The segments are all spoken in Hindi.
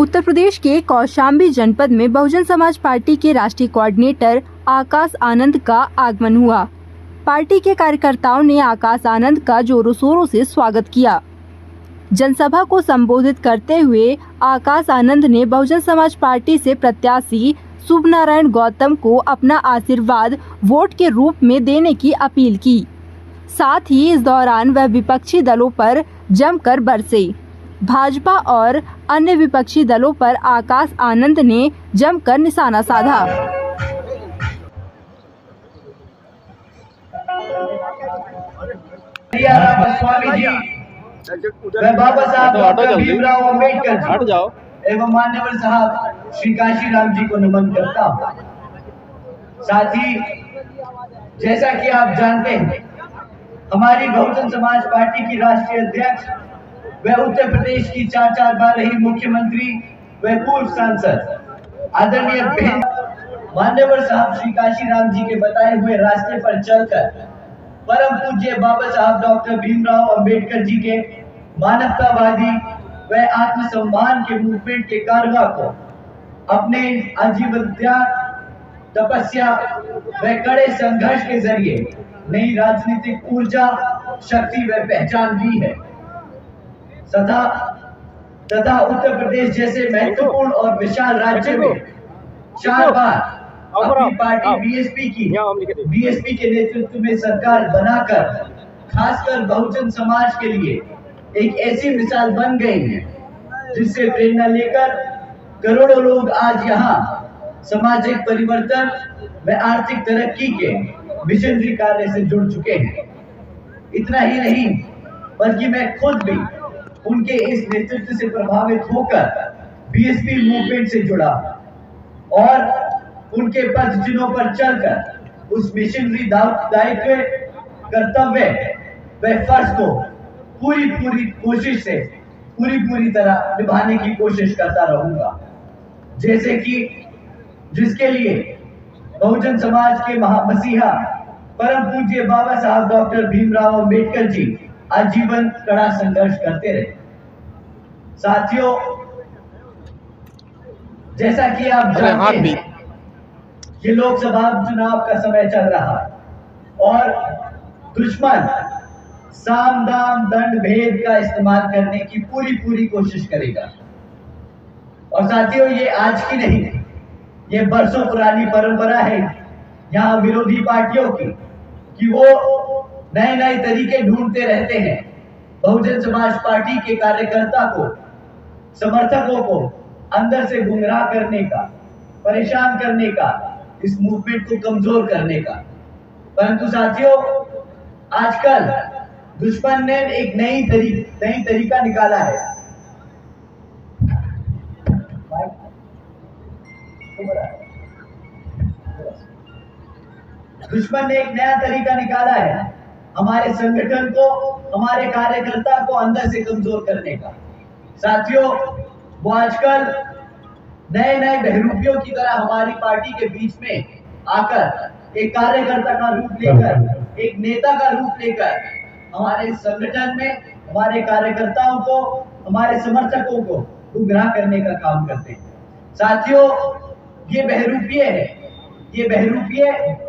उत्तर प्रदेश के कौशाम्बी जनपद में बहुजन समाज पार्टी के राष्ट्रीय कोऑर्डिनेटर आकाश आनंद का आगमन हुआ। पार्टी के कार्यकर्ताओं ने आकाश आनंद का जोरों शोरों से स्वागत किया। जनसभा को संबोधित करते हुए आकाश आनंद ने बहुजन समाज पार्टी से प्रत्याशी शुभ नारायण गौतम को अपना आशीर्वाद वोट के रूप में देने की अपील की। साथ ही इस दौरान वह विपक्षी दलों पर जमकर बरसे। भाजपा और अन्य विपक्षी दलों पर आकाश आनंद ने जमकर निशाना साधा। बाबा साहब डॉक्टर भीमराव अम्बेडकर एवं मान्यवर साहब श्री काशीराम जी को नमन करता हूँ। साथ ही जैसा कि आप जानते हैं, हमारी बहुजन समाज पार्टी की राष्ट्रीय अध्यक्ष व उत्तर प्रदेश की 4 बार रही मुख्यमंत्री व पूर्व सांसद आदरणीय बहन मान्यवर साहब श्री काशीराम जी के बताए हुए रास्ते पर चलकर परम पूज्य बाबा साहब डॉक्टर भीमराव अम्बेडकर जी के मानवतावादी व आत्मसम्मान के मूवमेंट के कारवा को अपने आजीवन त्याग, तपस्या व कड़े संघर्ष के जरिए नई राजनीतिक ऊर्जा, शक्ति व पहचान दी है। तथा उत्तर प्रदेश जैसे महत्वपूर्ण और विशाल राज्य में 4 बार अपनी पार्टी बीएसपी के नेतृत्व में सरकार बनाकर खासकर बहुजन समाज के लिए एक ऐसी मिसाल बन गई है जिससे प्रेरणा लेकर करोड़ों लोग आज यहाँ सामाजिक परिवर्तन व आर्थिक तरक्की के मिशनरी कार्य से जुड़ चुके हैं। इतना ही नहीं बल्कि मैं खुद भी उनके इस नेतृत्व से प्रभावित होकर बीएसपी मूवमेंट से जुड़ा और उनके पद चिन्हों पर चलकर उस मिशनरी दायित्व, कर्तव्य व फर्ज को पूरी कोशिश से पूरी तरह निभाने की कोशिश करता रहूंगा। जैसे कि जिसके लिए बहुजन समाज के महामसीहा परम पूज्य बाबा साहब डॉक्टर भीमराव अम्बेडकर जी आजीवन कड़ा संघर्ष करते रहे। साथियों, जैसा कि आप जानते हैं, ये लोकसभा चुनाव का समय चल रहा है और दुश्मन साम दाम दंड भेद का इस्तेमाल करने की पूरी कोशिश करेगा। और साथियों, ये आज की नहीं, ये बरसों पुरानी परंपरा है यहाँ विरोधी पार्टियों की कि वो नए तरीके ढूंढते रहते हैं बहुजन समाज पार्टी के कार्यकर्ता को, समर्थकों को अंदर से गुमराह करने का, परेशान करने का, इस मूवमेंट को कमजोर करने का। परंतु साथियों, आजकल दुश्मन ने एक नई तरीका निकाला है। दुश्मन ने एक नया तरीका निकाला है हमारे संगठन को, हमारे कार्यकर्ता को अंदर से कमजोर करने का। साथियों, वो आजकल नए बहरूपियों की तरह हमारी पार्टी के बीच में आकर एक कार्यकर्ता का रूप लेकर, एक नेता का रूप लेकर हमारे संगठन में हमारे कार्यकर्ताओं को, हमारे समर्थकों को गुमराह करने का काम करते हैं। साथियों, ये बहरूपिये है। ये बहरूपिये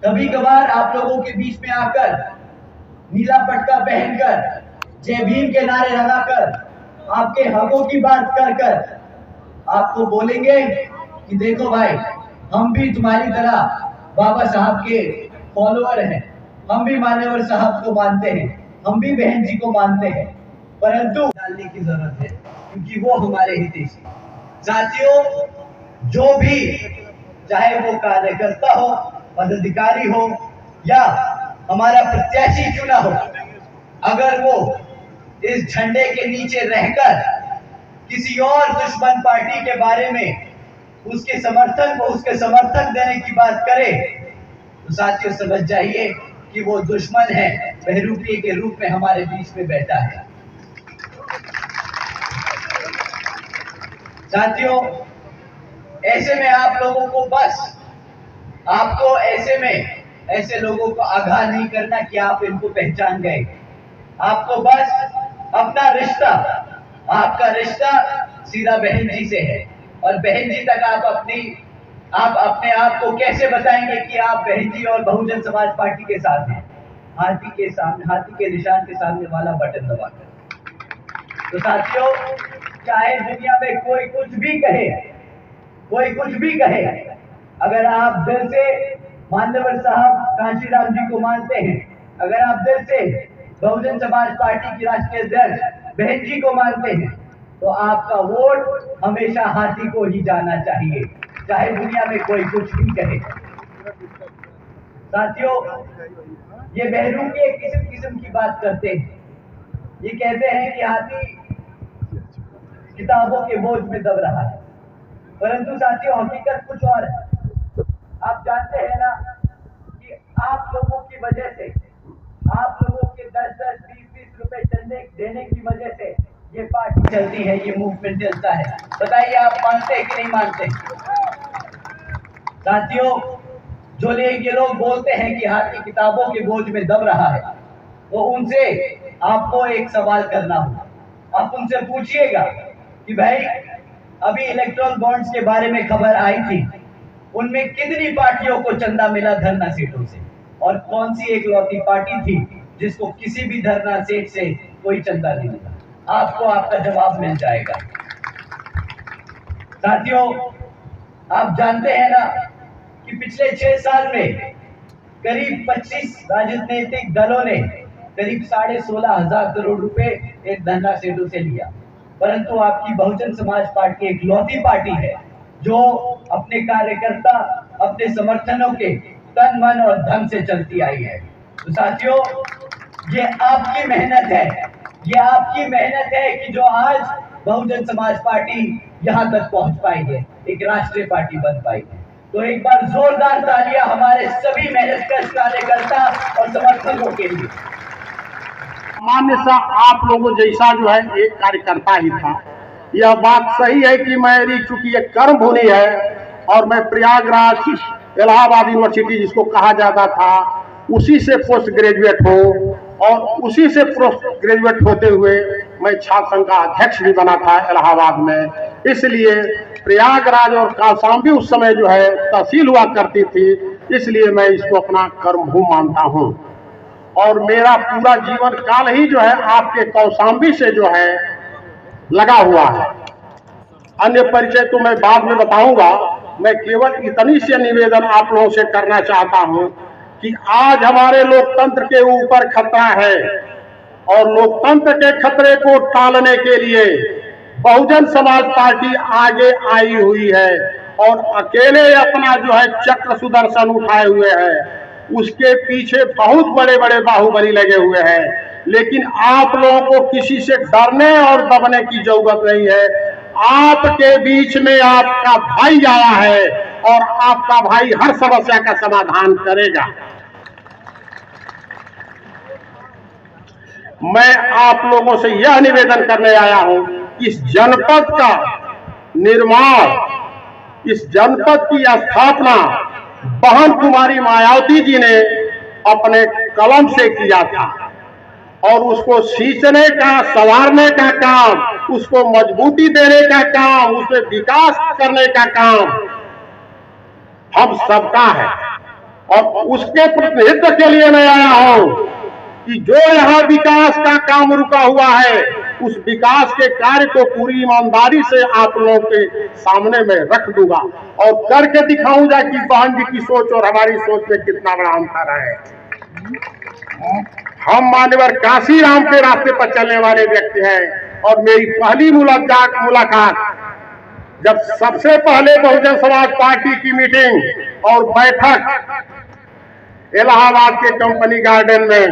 कभी कभार आप लोगों के बीच में आकर नीला पटका पहनकर, जय भीम के नारे लगाकर, आपके हकों की बात कर आपको बोलेंगे कि देखो भाई, हम भी तुम्हारी तरह बाबा साहब के फॉलोअर हैं, हम भी मान्यवर साहब को मानते हैं, हम भी बहन जी को मानते हैं। परंतु डालने की जरूरत है क्योंकि वो हमारे हितैषी। साथियों, जो भी चाहे वो कार्यकर्ता हो, पदाधिकारी हो या हमारा प्रत्याशी चुना हो, अगर वो इस झंडे के नीचे रहकर किसी और दुश्मन पार्टी के बारे में उसके समर्थन देने की बात करे तो साथियों समझ जाइए कि वो दुश्मन है, बहरूपी के रूप में हमारे बीच में बैठा है। साथियों, ऐसे में आप लोगों को आपको ऐसे लोगों को आगाह नहीं करना कि आप इनको पहचान गए। आपको बस अपना रिश्ता, आपका रिश्ता सीधा बहन जी से है। और बहन जी तक आप अपने आप को कैसे बताएंगे कि आप बहन जी और बहुजन समाज पार्टी के साथ हैं? हाथी के निशान के सामने वाला बटन दबाकर। तो साथियों, चाहे दुनिया में कोई कुछ भी कहे, अगर आप दिल से मान्यवर साहब कांशीराम जी को मानते हैं, अगर आप दिल से बहुजन समाज पार्टी की राष्ट्रीय अध्यक्ष बहन जी को मानते हैं, तो आपका वोट हमेशा हाथी को ही जाना चाहिए, चाहे दुनिया में कोई कुछ भी कहे। साथियों, ये बहरूप के किस्म की बात करते हैं। ये कहते हैं कि हाथी किताबों के बोझ में दब रहा है, परंतु साथियों हकीकत कुछ और है। आप जानते हैं ना कि आप लोगों की वजह से, आप लोगों के 10-10, 20-20 रुपए चंदे देने की वजह से ये पार्टी चलती है, ये मूवमेंट चलता है। बताइए, आप मानते हैं कि नहीं मानते? साथियों, जो ये लोग बोलते हैं कि हाथी किताबों के बोझ में दब रहा है, तो उनसे आपको एक सवाल करना होगा। आप उनसे पूछिएगा कि भाई, अभी इलेक्ट्रल बॉन्ड्स के बारे में खबर आई थी, उनमें कितनी पार्टियों को चंदा मिला धरना सीटों से, और कौन सी एक लौती पार्टी थी जिसको किसी भी धरना सीट से कोई चंदा नहीं मिला? आपको आपका जवाब मिल जाएगा। साथियों, आप जानते हैं ना कि पिछले 6 साल में करीब 25 राजनीतिक दलों ने करीब 16,500 करोड़ रुपए एक धरना सेठों से लिया, परंतु आपकी बहुजन समाज पार्टी एक लौती पार्टी है जो अपने कार्यकर्ता, अपने समर्थनों के तन मन और धन से चलती आई है। तो साथियों, ये आपकी मेहनत है, ये आपकी मेहनत है कि जो आज बहुजन समाज पार्टी यहाँ तक पहुंच पाई है, एक राष्ट्रीय पार्टी बन पाई है। तो एक बार जोरदार तालियां हमारे सभी मेहनतकश कार्यकर्ता और समर्थकों के लिए। सामान्य सा आप लोगों जैसा जो है एक कार्यकर्ता ही था। यह बात सही है कि मेरी चूंकि एक कर्म भूमि है और मैं प्रयागराज इलाहाबाद यूनिवर्सिटी जिसको कहा जाता था उसी से पोस्ट ग्रेजुएट हूँ, और उसी से पोस्ट ग्रेजुएट होते हुए मैं छात्र संघ का अध्यक्ष भी बना था इलाहाबाद में। इसलिए प्रयागराज और कौशाम्बी उस समय जो है तहसील हुआ करती थी, इसलिए मैं इसको अपना कर्मभूमि मानता हूँ। और मेरा पूरा जीवन काल ही जो है आपके कौशाम्बी से जो है लगा हुआ है। अन्य परिचय तो मैं बाद में बताऊंगा। मैं केवल इतनी से निवेदन आप लोगों से करना चाहता हूं कि आज हमारे लोकतंत्र के ऊपर खतरा है, और लोकतंत्र के खतरे को टालने के लिए बहुजन समाज पार्टी आगे आई हुई है और अकेले अपना जो है चक्र सुदर्शन उठाए हुए है। उसके पीछे बहुत बड़े बड़े बाहुबली लगे हुए हैं, लेकिन आप लोगों को किसी से डरने और दबने की जरूरत नहीं है। आपके बीच में आपका भाई आया है और आपका भाई हर समस्या का समाधान करेगा। मैं आप लोगों से यह निवेदन करने आया हूं कि इस जनपद का निर्माण, इस जनपद की स्थापना बहन कुमारी मायावती जी ने अपने कलम से किया था, और उसको सींचने का, संवारने का काम, उसको मजबूती देने का काम, उसमें विकास करने का काम हम सबका है। और उसके प्रतिनिधित्व के लिए मैं आया हूं कि जो यहाँ विकास का काम रुका हुआ है, उस विकास के कार्य को पूरी ईमानदारी से आप लोगों के सामने में रख दूंगा और करके दिखाऊंगा कि बहन जी की सोच और हमारी सोच में कितना बड़ा अंतर है। हम मान्यवर कांशीराम के रास्ते पर चलने वाले व्यक्ति हैं, और मेरी पहली मुलाकात जब सबसे पहले बहुजन समाज पार्टी की मीटिंग और बैठक इलाहाबाद के कंपनी गार्डन में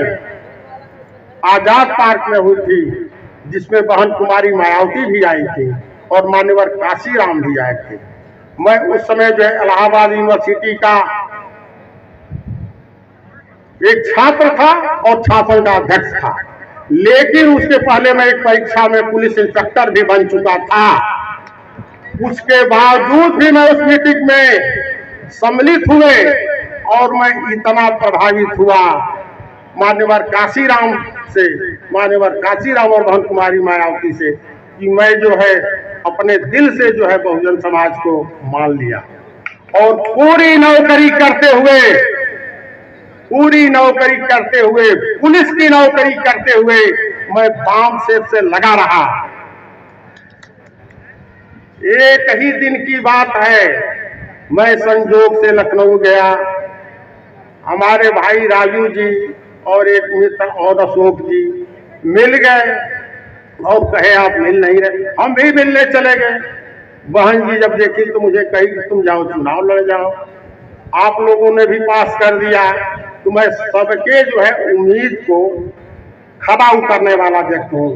आजाद पार्क में हुई थी, जिसमें बहन कुमारी मायावती भी आई थी और मान्यवर कांशीराम भी आए थे। मैं उस समय जो है इलाहाबाद यूनिवर्सिटी का एक छात्र था और छात्र का अध्यक्ष था, लेकिन उसके पहले मैं एक परीक्षा में पुलिस इंस्पेक्टर भी बन चुका था। उसके बावजूद भी मैं उस मीटिंग में सम्मिलित हुए और मैं इतना प्रभावित हुआ मान्यवर कांशीराम से, मान्यवर कांशीराम और बहन कुमारी मायावती से, कि मैं जो है अपने दिल से जो है बहुजन समाज को मान लिया और पूरी नौकरी करते हुए पुलिस की नौकरी करते हुए मैं बाम सेब से लगा रहा। एक ही दिन की बात है, मैं संजोग से लखनऊ गया। हमारे भाई राजू जी और एक मित्र और अशोक जी मिल गए और कहे आप मिल नहीं रहे, हम भी मिलने चले गए। बहन जी जब देखी तो मुझे कही कि तुम जाओ चुनाव लड़ जाओ, आप लोगों ने भी पास कर दिया। तो मैं सबके जो है उम्मीद को खरा उतरने वाला व्यक्ति हूँ,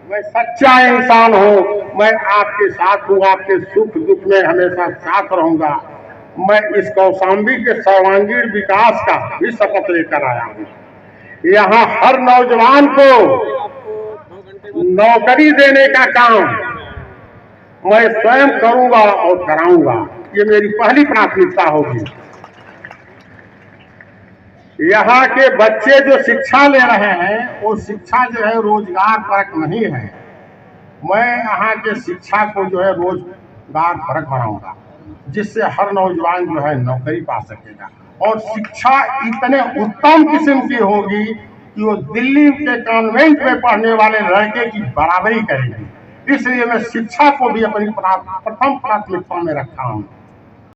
मैं सच्चा इंसान हूँ, मैं आपके साथ हूँ, आपके सुख दुख में हमेशा साथ रहूंगा। मैं इस कौशाम्बी के सर्वांगीण विकास का भी शपथ लेकर आया हूँ। यहाँ हर नौजवान को नौकरी देने का काम मैं स्वयं करूंगा और कराऊंगा, ये मेरी पहली प्राथमिकता होगी। यहाँ के बच्चे जो शिक्षा ले रहे हैं वो शिक्षा जो है रोजगार परक नहीं है। मैं यहाँ के शिक्षा को जो है रोजगार परक बनाऊंगा, जिससे हर नौजवान जो है नौकरी पा सकेगा और शिक्षा इतने उत्तम किस्म की होगी कि वो दिल्ली के कॉन्वेंट में पढ़ने वाले लड़के की बराबरी करेगी। इसलिए मैं शिक्षा को भी अपनी प्रथम प्राथमिकता में रखा हूँ।